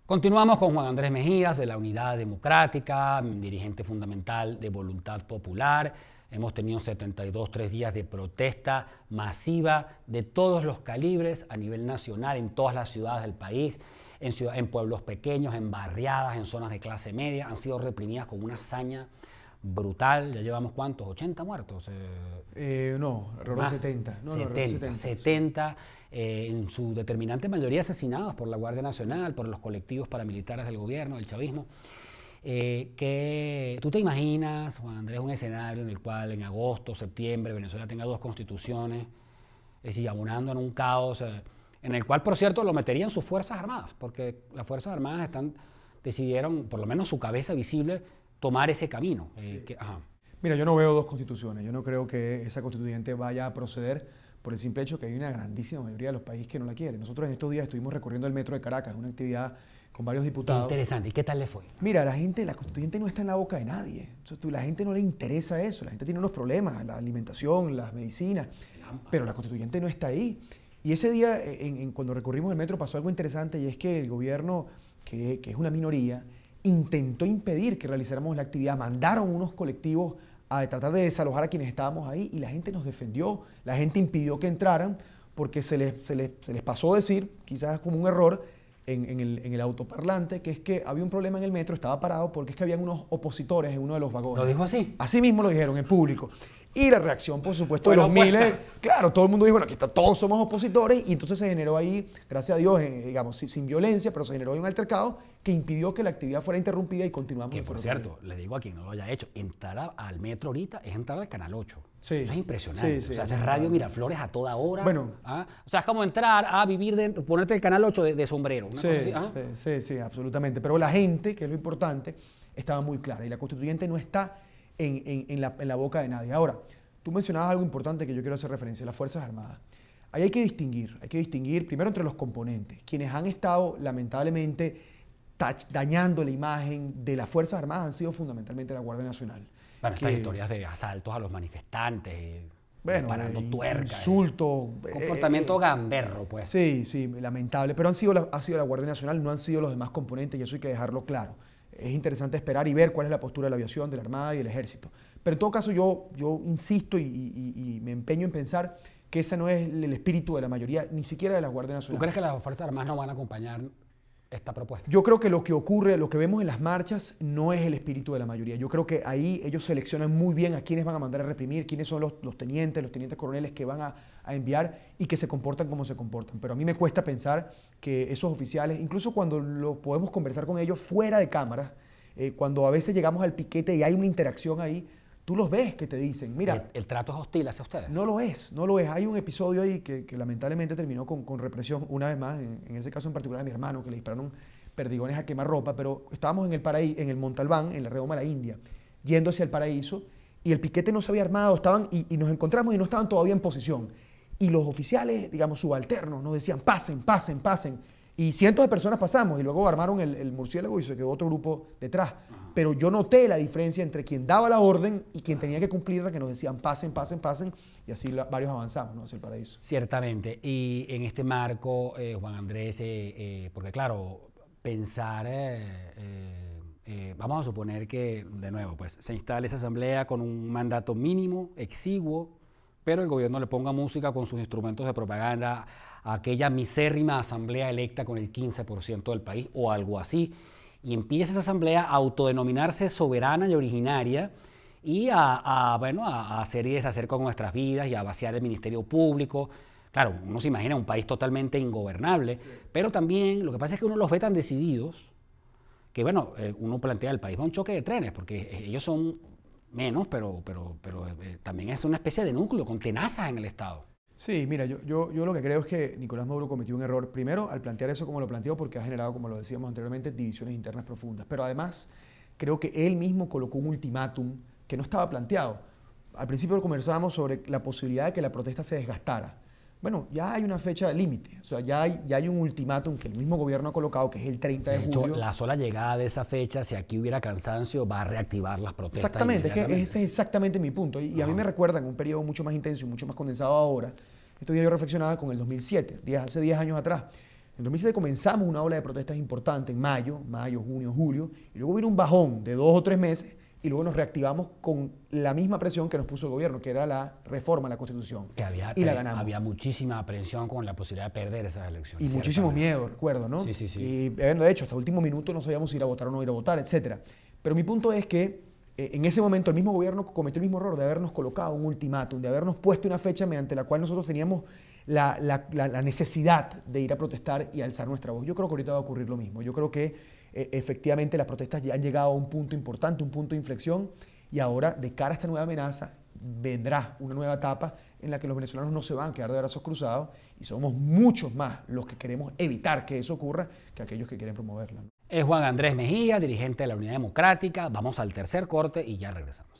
Continuamos con Juan Andrés Mejías de la Unidad Democrática, dirigente fundamental de Voluntad Popular. Hemos tenido 3 días de protesta masiva de todos los calibres a nivel nacional, en todas las ciudades del país, en pueblos pequeños, en barriadas, en zonas de clase media. Han sido reprimidas con una hazaña brutal. Ya llevamos, ¿cuántos? ¿80 muertos? No, alrededor de 70. No, 70 en su determinante mayoría asesinados por la Guardia Nacional, por los colectivos paramilitares del gobierno, del chavismo. ¿Tú te imaginas, Juan Andrés, un escenario en el cual en agosto, septiembre, Venezuela tenga 2 constituciones, es decir, abonando en un caos, en el cual, por cierto, lo meterían sus Fuerzas Armadas, porque las Fuerzas Armadas decidieron, por lo menos su cabeza visible, tomar ese camino? Mira, yo no veo 2 constituciones. Yo no creo que esa constituyente vaya a proceder por el simple hecho que hay una grandísima mayoría de los países que no la quieren. Nosotros en estos días estuvimos recorriendo el metro de Caracas, una actividad con varios diputados. Interesante. ¿Y qué tal le fue? Mira, la constituyente no está en la boca de nadie. O sea, la gente no le interesa eso. La gente tiene unos problemas, la alimentación, las medicinas, pero la constituyente no está ahí. Y ese día, cuando recorrimos el metro, pasó algo interesante, y es que el gobierno, que es una minoría, intentó impedir que realizáramos la actividad. Mandaron unos colectivos a tratar de desalojar a quienes estábamos ahí, y la gente nos defendió, la gente impidió que entraran, porque se les pasó decir, quizás como un error, en el autoparlante, que es que había un problema en el metro, estaba parado porque es que habían unos opositores en uno de los vagones. ¿Lo dijo así? Así mismo lo dijeron en público. Y la reacción, por supuesto, de los miles, claro, todo el mundo dijo, bueno, aquí todos somos opositores, y entonces se generó ahí, gracias a Dios, digamos, sin violencia, pero se generó ahí un altercado que impidió que la actividad fuera interrumpida, y continuamos. Que, por cierto, le digo a quien no lo haya hecho, entrar al metro ahorita es entrar al Canal 8. Sí. Eso es impresionante. Sí, o sea, sí, es Radio Miraflores a toda hora. Bueno. O sea, es como entrar a vivir dentro, ponerte el Canal 8 de sombrero. Una cosa así. Sí, absolutamente. Pero la gente, que es lo importante, estaba muy clara, y la constituyente no está en la boca de nadie. Ahora, tú mencionabas algo importante que yo quiero hacer referencia, las Fuerzas Armadas. Ahí hay que distinguir primero entre los componentes, quienes han estado lamentablemente dañando la imagen de las Fuerzas Armadas han sido fundamentalmente la Guardia Nacional. Bueno, estas historias de asaltos a los manifestantes, parando tuercas. Insultos. Comportamiento gamberro, pues. Sí, lamentable, pero ha sido la Guardia Nacional, no han sido los demás componentes, y eso hay que dejarlo claro. Es interesante esperar y ver cuál es la postura de la aviación, de la Armada y del Ejército. Pero en todo caso yo insisto y me empeño en pensar que ese no es el espíritu de la mayoría, ni siquiera de la Guardia Nacional. ¿Tú crees que las Fuerzas Armadas no van a acompañar esta propuesta? Yo creo que lo que ocurre, lo que vemos en las marchas, no es el espíritu de la mayoría. Yo creo que ahí ellos seleccionan muy bien a quiénes van a mandar a reprimir, quiénes son los tenientes coroneles que van a enviar, y que se comportan como se comportan. Pero a mí me cuesta pensar que esos oficiales, incluso cuando lo podemos conversar con ellos fuera de cámaras, cuando a veces llegamos al piquete y hay una interacción ahí, tú los ves que te dicen, mira... ¿El trato es hostil hacia ustedes? No lo es. Hay un episodio ahí que lamentablemente terminó con represión, una vez más, en ese caso en particular a mi hermano, que le dispararon perdigones a quemarropa, pero estábamos en el Montalbán, en la redoma La India, yendo hacia el Paraíso, y el piquete no se había armado, y nos encontramos y no estaban todavía en posición. Y los oficiales, digamos, subalternos, nos decían, pasen. Y cientos de personas pasamos, y luego armaron el murciélago y se quedó otro grupo detrás. Pero yo noté la diferencia entre quien daba la orden y quien tenía que cumplirla, que nos decían pasen, y así varios avanzamos, ¿no?, hacia el Paraíso. Ciertamente. Y en este marco, Juan Andrés, porque claro, pensar, vamos a suponer que, de nuevo, pues se instala esa asamblea con un mandato mínimo, exiguo, pero el gobierno le ponga música con sus instrumentos de propaganda a aquella misérrima asamblea electa con el 15% del país o algo así, y empieza esa asamblea a autodenominarse soberana y originaria y a hacer y deshacer con nuestras vidas y a vaciar el Ministerio Público. Claro, uno se imagina un país totalmente ingobernable, pero también lo que pasa es que uno los ve tan decididos que, uno plantea el país va a un choque de trenes, porque ellos son menos, pero también es una especie de núcleo con tenazas en el Estado. Sí, mira, yo lo que creo es que Nicolás Maduro cometió un error, primero, al plantear eso como lo planteó, porque ha generado, como lo decíamos anteriormente, divisiones internas profundas. Pero además, creo que él mismo colocó un ultimátum que no estaba planteado. Al principio conversábamos sobre la posibilidad de que la protesta se desgastara. Bueno, ya hay una fecha límite, o sea, ya hay un ultimátum que el mismo gobierno ha colocado, que es el 30 de julio. De hecho, la sola llegada de esa fecha, si aquí hubiera cansancio, va a reactivar las protestas. Exactamente, ese es exactamente mi punto. Y a mí me recuerda en un periodo mucho más intenso y mucho más condensado ahora. Estos días yo reflexionaba con el 2007, hace 10 años atrás. En 2007 comenzamos una ola de protestas importante en mayo, junio, julio, y luego vino un bajón de 2 o 3 meses y luego nos reactivamos con la misma presión que nos puso el gobierno, que era la reforma a la Constitución. Y la ganamos. Había muchísima aprensión con la posibilidad de perder esas elecciones. Y muchísimo miedo, recuerdo, ¿no? Sí. Y de hecho, hasta el último minuto no sabíamos si ir a votar o no ir a votar, etc. Pero mi punto es que en ese momento el mismo gobierno cometió el mismo error de habernos colocado un ultimátum, de habernos puesto una fecha mediante la cual nosotros teníamos la necesidad de ir a protestar y alzar nuestra voz. Yo creo que ahorita va a ocurrir lo mismo. Yo creo que efectivamente las protestas ya han llegado a un punto importante, un punto de inflexión, y ahora, de cara a esta nueva amenaza, vendrá una nueva etapa en la que los venezolanos no se van a quedar de brazos cruzados y somos muchos más los que queremos evitar que eso ocurra que aquellos que quieren promoverla, ¿no? Es Juan Andrés Mejía, dirigente de la Unidad Democrática. Vamos al tercer corte y ya regresamos.